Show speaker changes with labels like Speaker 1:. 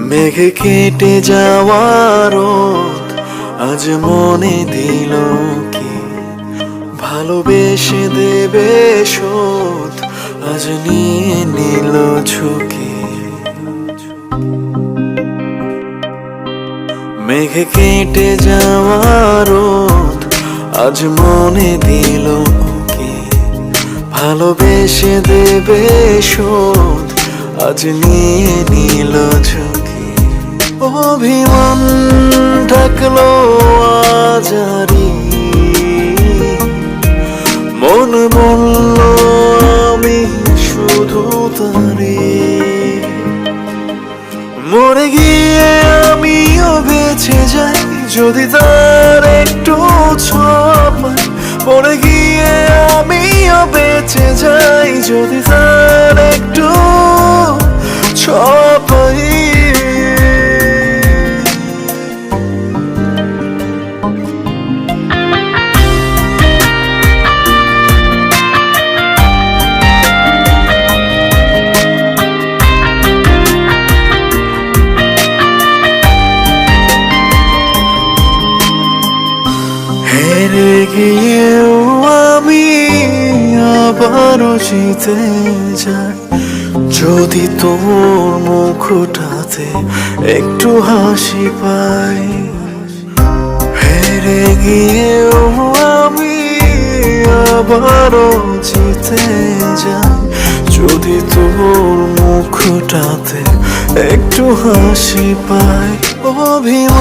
Speaker 1: মেঘে কেটে যাওয়ার রোদ আজ মনে দিল কি ভালোবেসে দেবে শোধ আজ নিয়ে নিল ঝুঁকি। মেঘে কেটে যাওয়ার রোদ আজ মনে দিল কি ভালোবেসে দেবে শোধ আজ নিয়ে নিল ঝুঁকি। অভিমান ঢাকলো আজারি মন বলল আমি শুধু তারি। মরে গিয়ে আমিও বেঁচে যাই যদি তার একটু ছোঁয়া পাই। মরে গিয়ে আমিও বেঁচে যাই যদি তার একটু ছোঁয়া পাই। হেরে গিয়েও আমি আবারও জিতে যাই যদি তোর মুখটাতে একটু হাসি পাই। হেরে গিয়েও আমি আবারও জিতে যাই যদি তোর মুখটাতে একটু হাসি পাই। অভিমান